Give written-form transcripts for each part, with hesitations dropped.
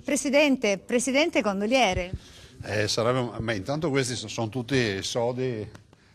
Presidente gondoliere. Ma intanto questi sono tutti sodi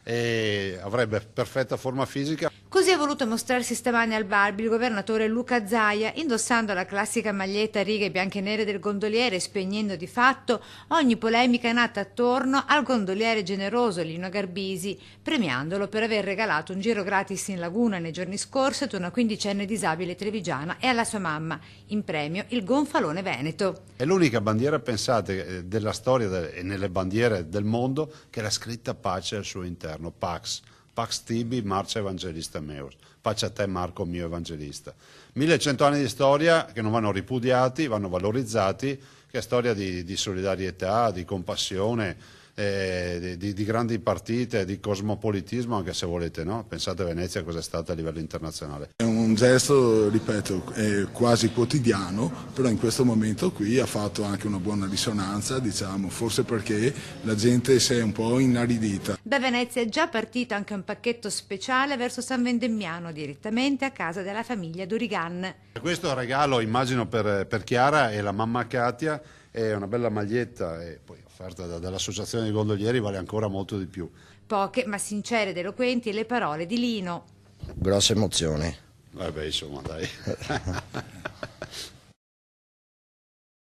e avrebbe perfetta forma fisica. Così ha voluto mostrarsi stamane al Barbi il governatore Luca Zaia, indossando la classica maglietta a righe bianche e nere del gondoliere, spegnendo di fatto ogni polemica nata attorno al gondoliere generoso Lino Garbisi, premiandolo per aver regalato un giro gratis in laguna nei giorni scorsi ad una quindicenne disabile trevigiana e alla sua mamma, in premio il gonfalone veneto. È l'unica bandiera, pensate, della storia e nelle bandiere del mondo che l'ha scritta pace al suo interno, Pax. Pax Tibi, Marcia Evangelista Meus. Pace a te Marco mio Evangelista. 1100 anni di storia che non vanno ripudiati, vanno valorizzati, che è storia di solidarietà, di compassione, di grandi partite, di cosmopolitismo, anche se volete, no? Pensate a Venezia cosa è stata a livello internazionale. È un gesto, ripeto, quasi quotidiano, però in questo momento qui ha fatto anche una buona risonanza, diciamo, forse perché la gente si è un po' inaridita. Da Venezia è già partito anche un pacchetto speciale verso San Vendemmiano, direttamente a casa della famiglia Durigan. Questo è un regalo, immagino, per Chiara e la mamma Katia, è una bella maglietta e poi offerta dall'associazione dei gondolieri vale ancora molto di più. Poche ma sincere ed eloquenti le parole di Lino. Grossa emozione. Vabbè, insomma, dai.